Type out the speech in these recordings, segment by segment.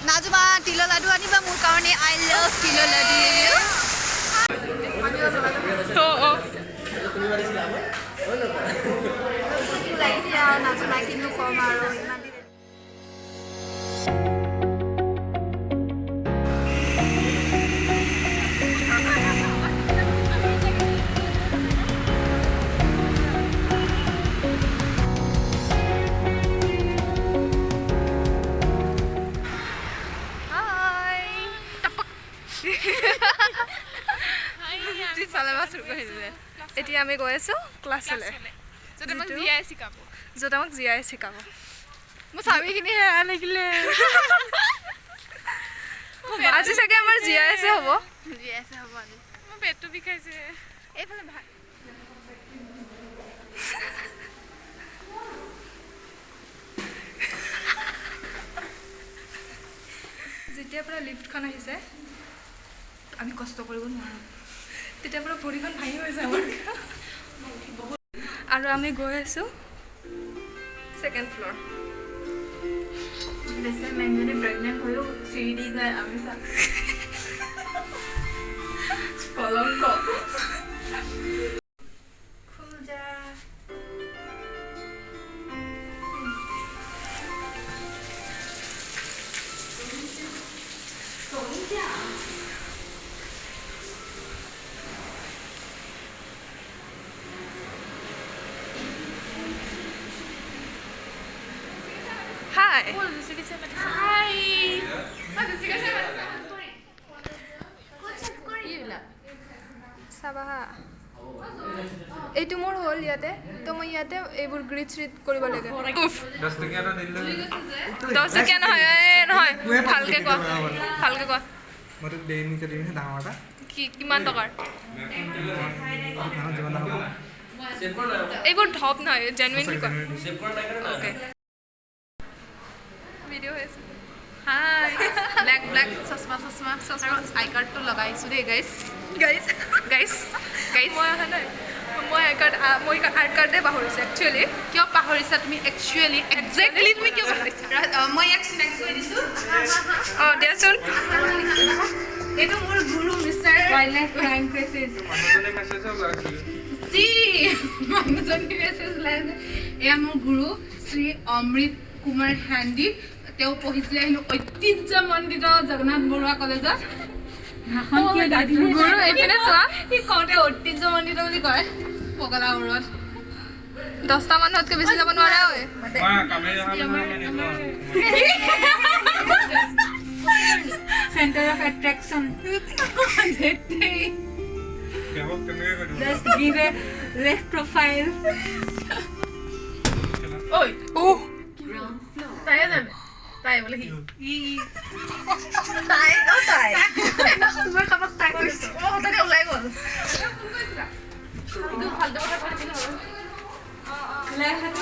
নাজমা তিলৰ লাডু আনিবা মোৰ কাৰণে আই লাভ তিলৰ লাডু নাজমা কিন্তু কম আৰু ইমান এতিয়া আমি গৈ আছো ক্লাছলৈ য'ত আমাক জীয়াই শিকাব মোৰ চাবিখিনি হেৰা লাগিলে আজি চাগে আমাৰ জীয়াই হ'ব আজি মোৰ পেটটো বিষাইছে এইফালে ভাত যেতিয়াৰ পৰা লিফ্টখন আহিছে আমি কষ্ট কৰিব নোৱাৰোঁ তেতিয়াৰ পৰা ভৰিখন ভাঙি গৈছে আমাৰ আৰু আমি গৈ আছোঁ ছেকেণ্ড ফ্ল'ৰ বেছি মেনজনী প্ৰেগনেণ্ট হৈও চিৰি দি যায় আমি পলংক খুল যা Hi. Hi. Sabaha. এইটো মোৰ হ'ল ইয়াতে তো মই ইয়াতে এইবোৰ গ্ৰিড শ্ৰিড কৰিব লাগে 10 টকীয়াটা দিলে 10 টকীয়া নহয় নহয় ভালকে কোৱা মই দেইনিকে দিম ডাঙৰটা কি কিমান টকাৰ এইবোৰ ধপ নহয় জেনুইনলি কোৱা ওকে ভিডিও হৈছে হাই ব্ল্যাক চশমা আই কাৰ্ডটো লগাইছো দেই গাইস মই আই কাৰ্ডে পাহৰিছোঁ একচুৱেলি কিয় পাহৰিছা তুমি একজেক্টলি তুমি কিয় পাহৰিছা মই এক স্নেক কৰি দিছোঁ অঁ দিয়াচোন এইটো মোৰ গুৰু মিষ্টাৰ ৱাইল্ডলাইফ ক্ৰাইম কেছেছ মানুহজনী মেছেজ লাইছে এয়া মোৰ গুৰু শ্ৰী অমৃত কুমাৰ হেণ্ডি তেওঁ পঢ়িছিলে হেনো ঐতিহ্যমণ্ডিত জগন্নাথ বৰুৱা কলেজত গুৰু এইপিনে চোৱা সি কওঁতে ঐতিহ্যমণ্ডিত বুলি কয় পগলা ওৰত 10টা মানুহতকৈ বেছি যাব নোৱাৰে ঐ centre of attraction Just give a left profile. Oi. Oh. Taya na. Taya wala hi. Taya. Oh taya. Tumar kapak taya. Oh tadi ulay gol. Itu hal daw ka pala. Lahat.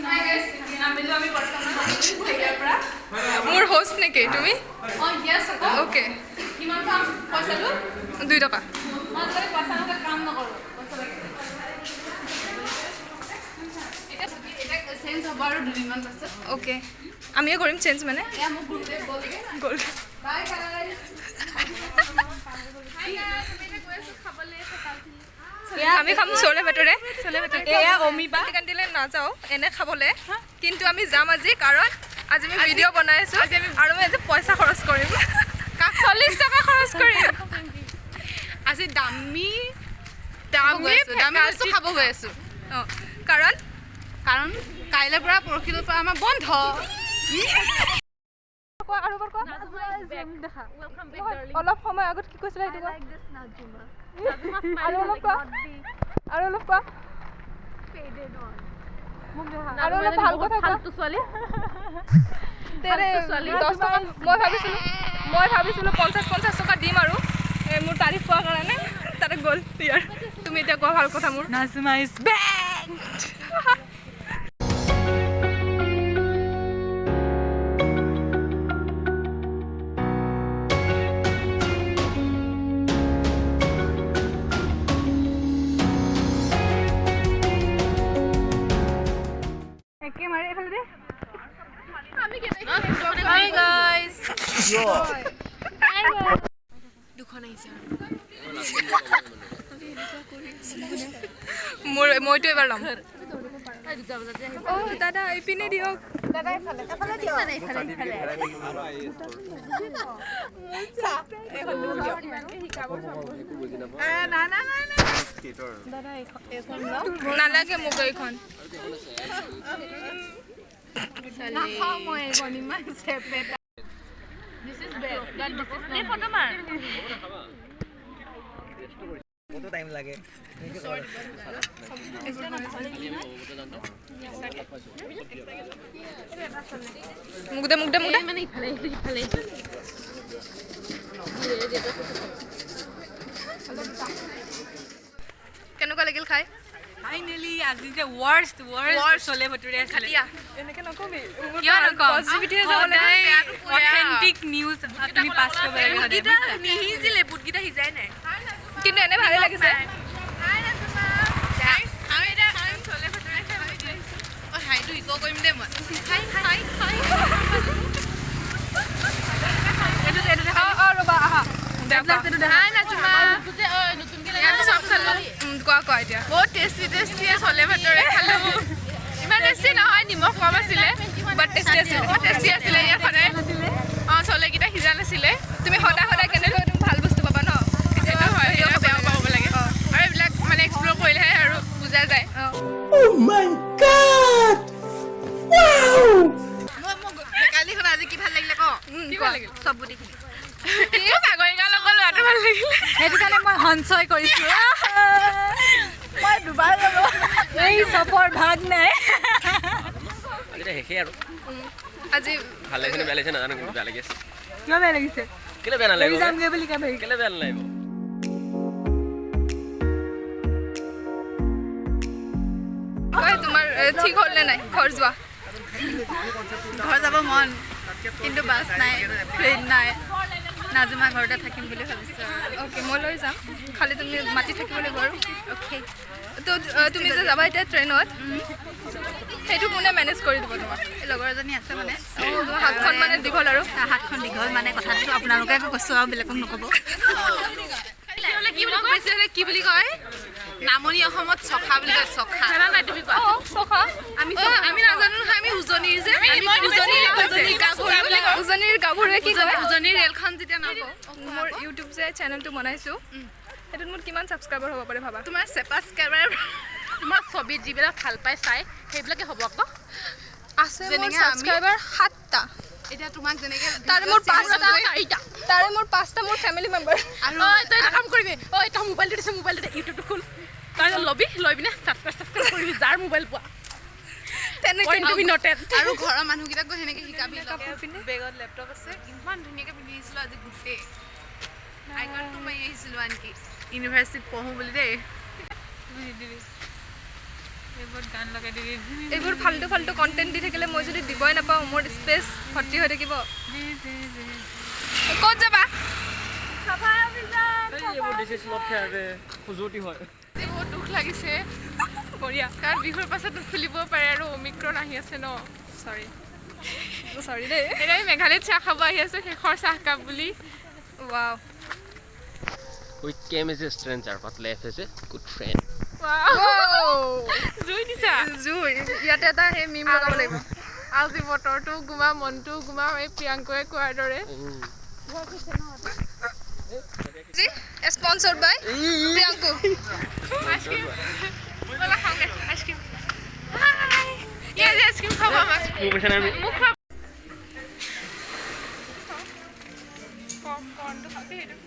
Hi guys. আমি বৰ্তমান ইয়াৰ পৰা মোৰ host নেকি তুমি অ yes okay কিমান কাম পইচাটো 2 টকা মই তাৰে পইচা নক কাম নকৰো পইচা লাগে এটা চেঞ্জ হ'ব আৰু 2 দিনমান পাছত ওকে আমিও কৰিম চেঞ্জ মানে এয়া মোক গ্ৰুপে গ'ল বাই গাইস হাই গাইস আমি এটা কৈ আছো খাবলে সকালখিনি আমি খাম চলে ভেটৰে এয়া অমিবা কান্দিলে না যাও এনে খাবলে কিন্তু আমি যাম আজি কাৰণ আজি আমি ভিডিও বনাই আছো আৰু আমি পইচা খৰচ কৰিম 40 টকা খৰচ কৰিম আজি দামি বস্তু খাব গৈ আছো কাৰণ কাইলৈ পৰা পৰখিলৰ পৰা আমাৰ বন্ধ আৰু দেখা অলপ সময় আগত কি কৈছিলা এইটো আৰু অলপ কোৱা আৰু অলপ ভাল কথা ফালতু ছোৱালী তেৰে 10 টকা মই ভাবিছিলো 50 টকা দিম আৰু মোৰ তাৰিফ পোৱাৰ কাৰণে তাতে গ'ল ইয়াৰ তুমি এতিয়া কোৱা ভাল কথা মোৰ নাজমা ইজ বেক একে মাৰি এফালে দে আমি কেনে দুখন আহিছে মইতো এবাৰ ল'ম দাদা এইপিনে দিয়ক নালাগে মোক এইখন কত টাইম লাগে মুগদে মানে ইফালে কেনেকুৱা লাগিল খাই ফাইনালি আজি যে ওয়াৰ্স্ট চলে ভটুৰে আছিল এনেকে নকবি কিয় নকম অথেন্টিক নিউজ তুমি পাছ কৰিব লাগে বুটগিটা নিহিজিলে বুটগিটা হিজাই নাই কিন্তু এনে ভালে লাগিছে হাইটো ইকো কৰিম দে মই ৰবা আহা কোৱা এতিয়া বহুত টেষ্টি চলে ভটুৰে খালো ইমান টেষ্টি নহয় নিমখ কম আছিলে বাট টেষ্টি আছিলে ইয়াত সদায় চলেকেইটা সিজা নাছিলে তুমি সদায় কেনেকৈ তুমি ভাল বস্তু পাবা ন সেইটো হয় বেয়া পাব লাগে আৰু এইবিলাক মানে এক্সপ্ল'ৰ কৰিলেহে আৰু বুজা যায় কালিখন আজি কি ভাল লাগিলে কি ভাল লাগিল চব বুটিখিনি সেইটো কাৰণে মই সঞ্চয় কৰিছো মই দুবাৰ ল'লো এই চপৰ ভাগ নাই শেষে আৰু আজি ভাল লাগিছে বেয়া লাগিছে নাজানো কিন্তু বেয়া লাগিছে কিয় বেয়া লাগিছে কেলে বেয়া নালাগিব যামগে বুলি কেলে বেয়া নালাগিব তোমাৰ ঠিক হ'ল নে নাই ঘৰ যোৱা ঘৰ যাব মন কিন্তু বাছ নাই ট্ৰেইন নাই নাজমা ঘৰতে থাকিম বুলি ভাবিছো অ'কে মই লৈ যাম খালি তুমি মাতি থাকিব লাগিব আৰু অ'কে তো তুমি যে যাবা এতিয়া ট্ৰেইনত সেইটো কোনে মেনেজ কৰি দিব তোমাক লগৰ এজনী আছে মানে হাতখন মানে দীঘল আৰু হাতখন দীঘল মানে কথাটো আপোনালোকে কৈছো আৰু বেলেগক নক'ব কি বুলি কয় নামনি অসমত চখা বুলি কয় চখা জানা নাই তুমি কোৱা চখা আমি নাজানো নহয় আমি উজনিৰ যে উজনিৰ গাভৰুৱে কি কয় উজনিৰ ৰেলখন যেতিয়া নাপাওঁ মোৰ ইউটিউব যে চেনেলটো বনাইছোঁ সেইটোত মোৰ কিমান ছাবস্ক্ৰাইবাৰ হ'ব পাৰে ভাবা তোমাৰ ছাবস্ক্ৰাইবাৰ তোমাৰ ছবিত যিবিলাক ভাল পাই চাই সেইবিলাকে হ'ব আকৌ আছে মোৰ ছাবস্ক্ৰাইবাৰ 7টা এতিয়া তোমাক যেনেকৈ তাৰে মোৰ 5টা মোৰ ফেমিলি মেম্বাৰ আৰু তই এটা কাম কৰিবি এটা মোবাইলটো দিছে মোবাইলটো ইউটিউবটো খোল তই ল'বি লৈ পিনে ছাবস্ক্ৰাইব কৰিবি যাৰ মোবাইল পোৱা আৰু ঘৰৰ মানুহকেইটাক গৈ সেনেকৈ শিকাবি বেগত লেপটপ আছে ইমান ধুনীয়াকৈ পিন্ধি আহিছিলোঁ আজি গোটেই আই কাৰ্ডটো মাৰি আহিছিলোঁ আনকি ইউনিভাৰ্চিটিত পঢ়োঁ বুলি দেই এইবোৰ ফাল্টু কণ্টেণ্ট দি থাকিলে মই যদি দিবই নাপাওঁ মোৰ স্পেচ ভৰ্তি হৈ থাকিব ক'ত যাবা বহুত দুখ লাগিছে কাৰণ বিহুৰ পাছত খুলিব পাৰে আৰু অমিক্ৰণ আহি আছে ন চৰি দেই এতিয়া আমি মেঘালয়ত চাহ খাব আহি আছোঁ শেষৰ চাহ কাপ বুলি wow We came as a stranger, but left as a good friend. জুই দিছা জুই ইয়াতে এটা সেই মিম লগাব লাগিব আজি বতৰটো গুমা মনটো গুমা এই প্ৰিয়াংকুৱে কোৱাৰ দৰে স্পন্সৰ্ড বাই প্ৰিয়াংকু আইচক্ৰীম আইচক্ৰীম খাব আমাক মোক খোৱা কৰ্ণটো খাবি সেইটো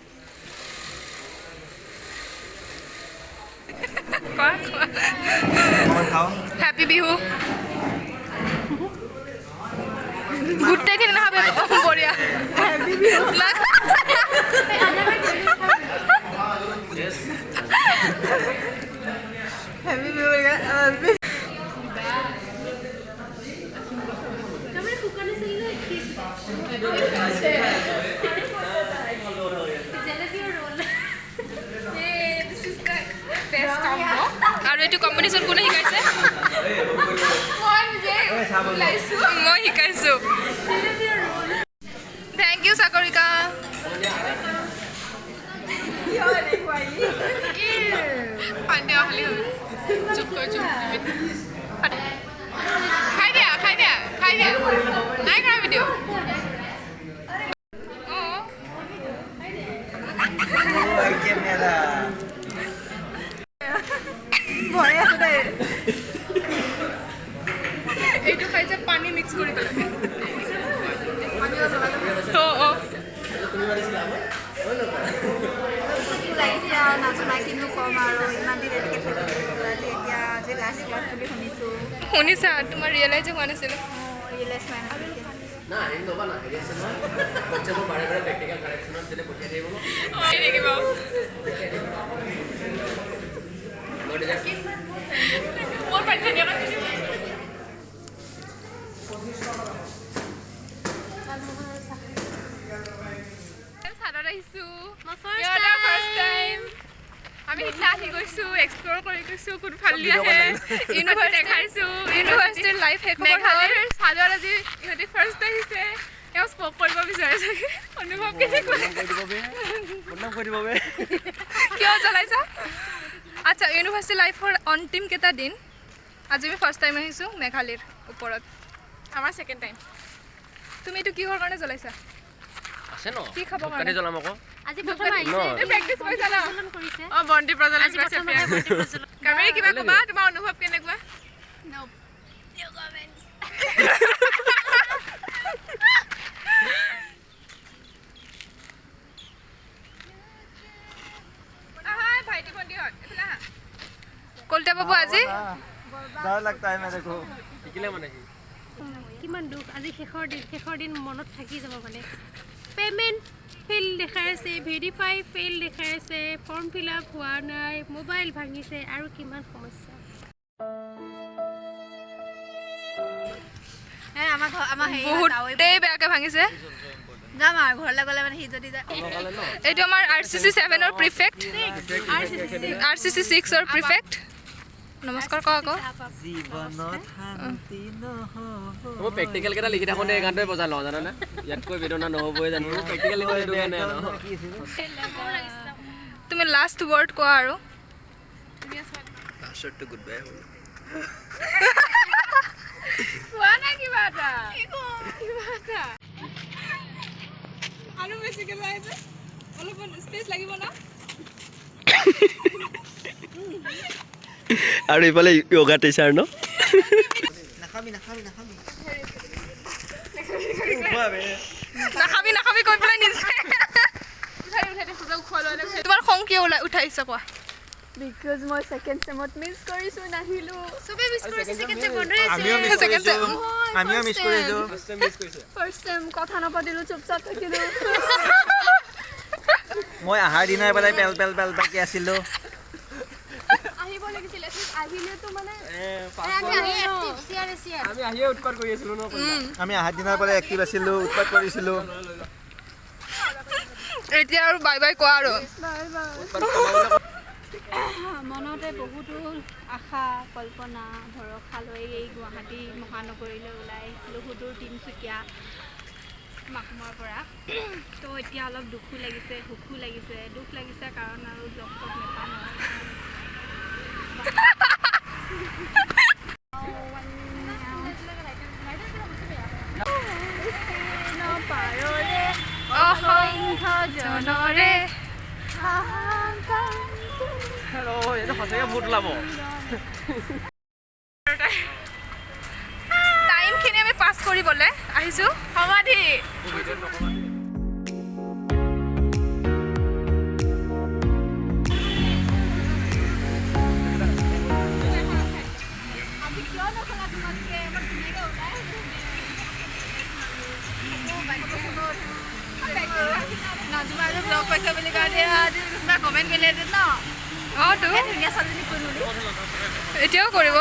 হ্যাপি বিহু গোটেইখিনি নাখাবি বঢ়িয়া হ্যাপি বিহু হ্যাপি বিহু আৰু এইটো কম্বিনেশ্যন কোনে শিকাইছে মই শিকাইছোঁ থেংক ইউ চাক কৰিছোঁ খাই দিয়া নাই কৰা ভিডিঅ' এইটো খাইছে পানী মিক্স কৰি পেলাই লাগিছে আৰু নাজনা কিন্তু ক'ম আৰু ইমান দিন এনেকৈ থাকিব এতিয়া আজি লাষ্ট ক্লাছ বুলি শুনিছোঁ শুনিছা তোমাৰ ৰিয়েলাইজ হোৱা নাছিলে ৰিয়েলাইজ হোৱা নাছিল না হেৰি ল'বা না হেৰি আছে নহয় বাচ্চাবোৰ বাৰে বাৰে প্ৰেক্টিকেল কাৰেকশ্যনত যেতিয়া পঠিয়াই থাকিব মোৰ পাইছে আমি সিদিনা আহি গৈছোঁ এক্সপ্ল'ৰ কৰি গৈছোঁ কোন ফালি আহে ইউনিভাৰ্চিটি দেখাইছোঁ ইউনিভাৰ্চিটিৰ লাইফ শেষ মেঘালয়ৰ চাদৰ আজি ইহঁতি ফাৰ্ষ্ট আহিছে তেওঁ স্পক কৰিব বিচাৰে চাগে অনুভৱ কেনেকুৱা কিয় জ্বলাইছা আচ্ছা ইউনিভাৰ্চিটি লাইফৰ অন্তিম কেইটা দিন আজি আমি ফাৰ্ষ্ট টাইম আহিছোঁ মেঘালয়ৰ ওপৰত আমাৰ ছেকেণ্ড টাইম তুমি এইটো কিহৰ কাৰণে জ্বলাইছা আছে ন কি খাব কাটি জ্বলাম আকৌ আজি প্ৰথম আহিছে প্ৰেক্টিছ কৰিছা না কৰিছে বন্তি প্ৰজ্বলন কৰিছে কামেৰী কিবা ক'বা তোমাৰ অনুভৱ কেনেকুৱা ভাইটি ভণ্টিহঁত এইফালে আহা কলিতা বাবু আজি डर लगता है मेरे को শিকিলে মানে কি কিমান দুখ আজি শেষৰ দিন মনত থাকি যাব মানে পেমেণ্ট ফেইল দেখাই আছে ভেৰিফাই ফেইল দেখাই আছে ফৰ্ম ফিল আপ হোৱা নাই মোবাইল ভাঙিছে আৰু কিমান সমস্যা বহুতেই বেয়াকৈ ভাঙিছে যাম আৰু ঘৰলৈ গ'লে মানে সি যদি যায় এইটো আমাৰ RCC 7ৰ প্ৰিফেক্ট RCC 6ৰ প্ৰিফেক্ট নমস্কাৰ কওঁ আকৌ মই প্ৰেক্টিকেল কেইটা লিখি থাকোঁতে এই গানটোৱে বজাই লওঁ জানানে ইয়াতকৈ বেদনা নহ'বই জানো প্ৰেক্টিকেল লিখোঁ সেইটো কাৰণে তুমি লাষ্ট ৱৰ্ড কোৱা আৰু কোৱা না কিবা এটা আৰু বেছিকৈ যায় যে অলপ স্পেচ লাগিব না আৰু ইফালে য়োগা টিচাৰ ন নাখাবি কৈ পেলাই নিজে তোমাৰ খং কিয় উঠাইছে কোৱা বিকজ মই ছেকেণ্ড চেমত মিছ কৰিছোঁ নাহিলোঁ চবেই মিছ কৰিছে ছেকেণ্ড চেম বন্ধ আছে আমিও মিছ কৰিছোঁ ফাৰ্ষ্ট চেম কথা নাপাতিলোঁ চুপচাপ থাকিলোঁ মই আহাৰ দিনাৰ পৰাই পেলকে আছিলোঁ আহিব লাগিছিল আহিলেতো মানে আমি আহিয়ে উৎপাত কৰি আছিলোঁ ন আমি আহাৰ দিনাৰ পৰাই এক্টিভ আছিলোঁ উৎপাত কৰিছিলোঁ এতিয়া আৰু বাই বাই কোৱা আৰু মনতে বহুতো আশা কল্পনা ভৰসা লৈ এই গুৱাহাটী মহানগৰীলৈ ওলাই আহিছিলোঁ সুদূৰ তিনিচুকীয়া মাকুমৰ পৰা তো এতিয়া অলপ দুখো লাগিছে সুখো লাগিছে দুখ লাগিছে কাৰণ আৰু লগ চগ নেপাম জনৰে এইটো সঁচাকৈ ভূত ওলাব টাইমখিনি আমি পাছ কৰিবলৈ আহিছোঁ সমাধি নাজমাৰ ব্লগ পাইছে বুলি কাৰণে আজি কিবা কমেণ্ট কৰিলে যে ন অঁ তো ধুনীয়া ছোৱালীজনী কৰিলোঁ এতিয়াও কৰিব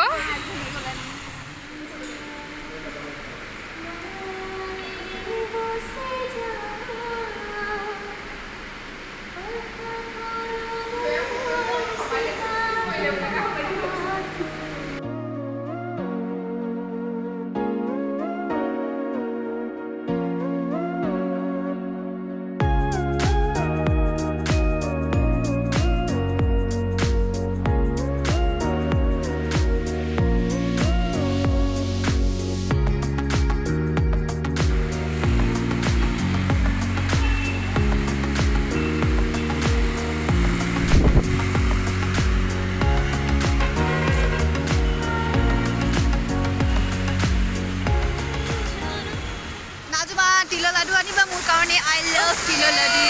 তোমাৰ তিলৰ লাডু আনিবা মোৰ কাৰণে আই লাভ তিলৰ লাডু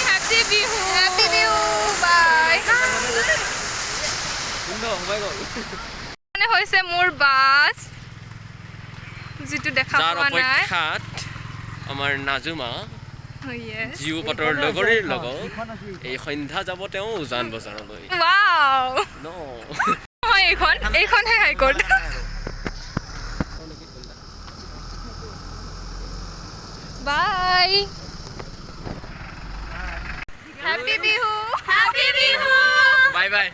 হেপী বিহু হেপী বিহু বাই মানে হৈছে মোৰ বাছ যিটো দেখা পোৱা নাই আমাৰ নাজুমা yes জিও পাতৰ লগৰীৰ লগত এই সন্ধ্যা যাব তেওঁ উজান বজাৰলৈ wow no হয় এইখনহে হাইকোৰ্ট বাই হেপী বিহু বাই বাই